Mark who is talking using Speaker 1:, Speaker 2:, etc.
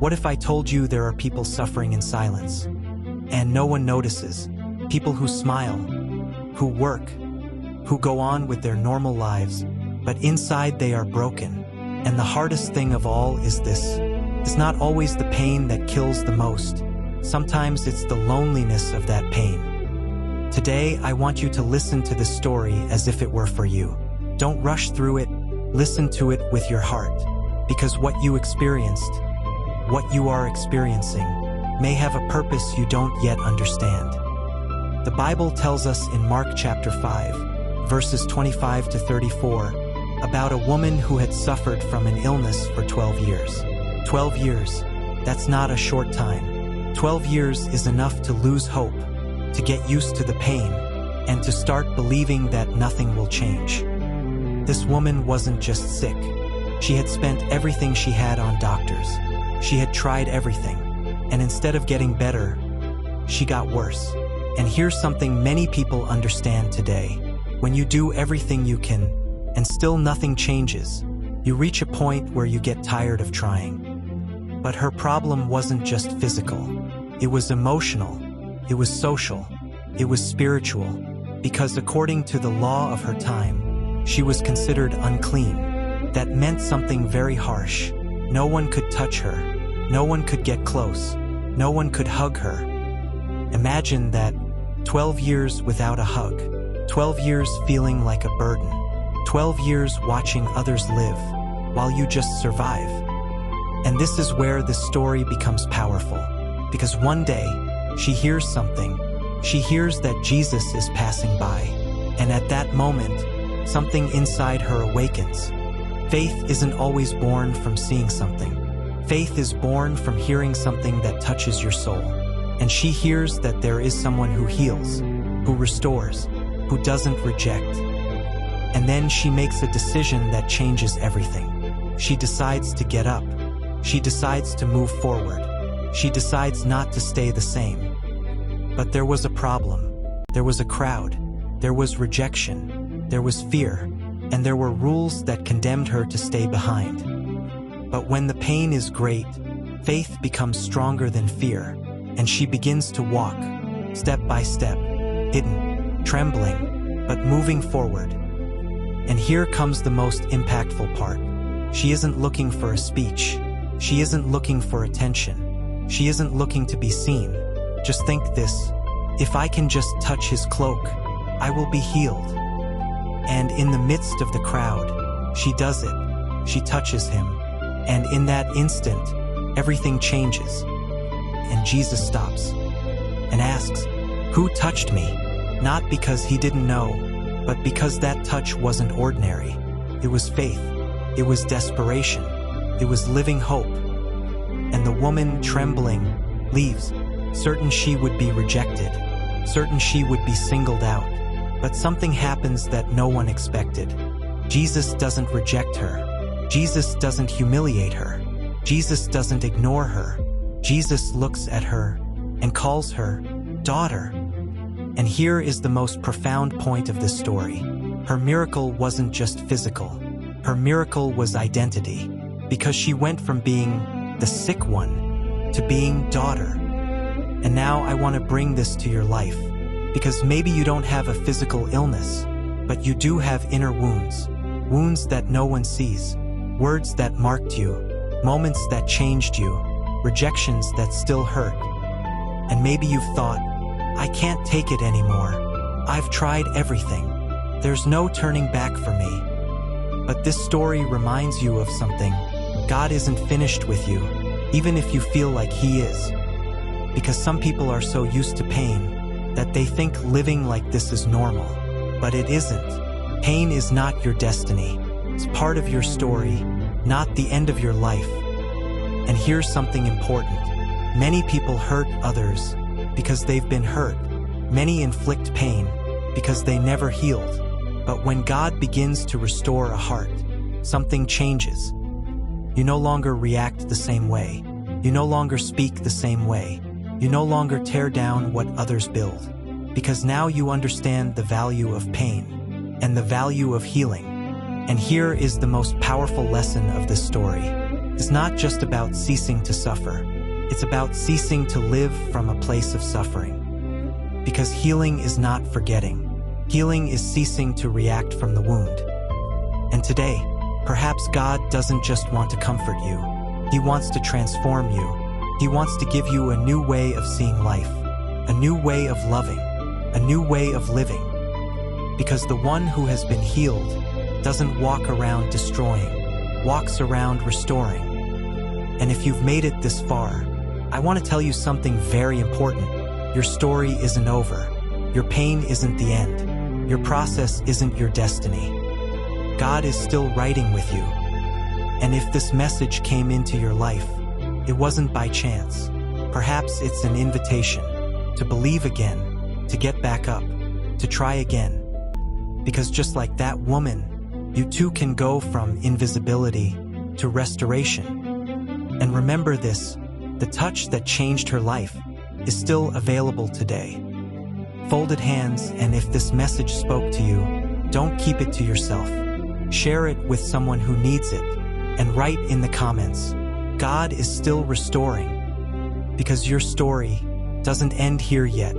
Speaker 1: What if I told you there are people suffering in silence, and no one notices? People who smile, who work, who go on with their normal lives, but inside they are broken. And the hardest thing of all is this. It's not always the pain that kills the most. Sometimes it's the loneliness of that pain. Today, I want you to listen to this story as if it were for you. Don't rush through it. Listen to it with your heart. Because what you experienced, what you are experiencing, may have a purpose you don't yet understand. The Bible tells us in Mark chapter 5, verses 25 to 34, about a woman who had suffered from an illness for 12 years. 12 years, that's not a short time. 12 years is enough to lose hope, to get used to the pain, and to start believing that nothing will change. This woman wasn't just sick. She had spent everything she had on doctors. She had tried everything, and instead of getting better, she got worse. And here's something many people understand today. When you do everything you can, and still nothing changes, you reach a point where you get tired of trying. But her problem wasn't just physical. It was emotional. It was social. It was spiritual. Because according to the law of her time, she was considered unclean. That meant something very harsh. No one could touch her. No one could get close. No one could hug her. Imagine that. 12 years without a hug. 12 years feeling like a burden. 12 years watching others live, while you just survive. And this is where the story becomes powerful. Because one day, she hears something. She hears that Jesus is passing by. And at that moment, something inside her awakens. Faith isn't always born from seeing something. Faith is born from hearing something that touches your soul. And she hears that there is someone who heals, who restores, who doesn't reject. And then she makes a decision that changes everything. She decides to get up. She decides to move forward. She decides not to stay the same. But there was a problem. There was a crowd. There was rejection. There was fear. And there were rules that condemned her to stay behind. But when the pain is great, faith becomes stronger than fear. And she begins to walk, step by step, hidden, trembling, but moving forward. And here comes the most impactful part. She isn't looking for a speech. She isn't looking for attention. She isn't looking to be seen. Just think this: if I can just touch his cloak, I will be healed. And in the midst of the crowd, she does it. She touches him. And in that instant, everything changes. And Jesus stops and asks, "Who touched me?" Not because he didn't know, but because that touch wasn't ordinary. It was faith. It was desperation. It was living hope. And the woman, trembling, leaves, certain she would be rejected, certain she would be singled out. But something happens that no one expected. Jesus doesn't reject her. Jesus doesn't humiliate her. Jesus doesn't ignore her. Jesus looks at her and calls her daughter. And here is the most profound point of this story. Her miracle wasn't just physical. Her miracle was identity, because she went from being the sick one to being daughter. And now I want to bring this to your life, because maybe you don't have a physical illness, but you do have inner wounds, wounds that no one sees, words that marked you, moments that changed you, rejections that still hurt. And maybe you've thought, I can't take it anymore. I've tried everything. There's no turning back for me. But this story reminds you of something. God isn't finished with you, even if you feel like He is. Because some people are so used to pain that they think living like this is normal. But it isn't. Pain is not your destiny. It's part of your story, not the end of your life. And here's something important. Many people hurt others because they've been hurt. Many inflict pain because they never healed. But when God begins to restore a heart, something changes. You no longer react the same way. You no longer speak the same way. You no longer tear down what others build. Because now you understand the value of pain and the value of healing. And here is the most powerful lesson of this story. is not just about ceasing to suffer. It's about ceasing to live from a place of suffering. Because healing is not forgetting. Healing is ceasing to react from the wound. And today, perhaps God doesn't just want to comfort you. He wants to transform you. He wants to give you a new way of seeing life, a new way of loving, a new way of living. Because the one who has been healed doesn't walk around destroying, walks around restoring. And if you've made it this far, I want to tell you something very important. Your story isn't over. Your pain isn't the end. Your process isn't your destiny. God is still writing with you. And if this message came into your life, it wasn't by chance. Perhaps it's an invitation to believe again, to get back up, to try again. Because just like that woman, you too can go from invisibility to restoration. And remember this, the touch that changed her life is still available today. Folded hands, and if this message spoke to you, don't keep it to yourself. Share it with someone who needs it, and write in the comments, God is still restoring. Because your story doesn't end here yet.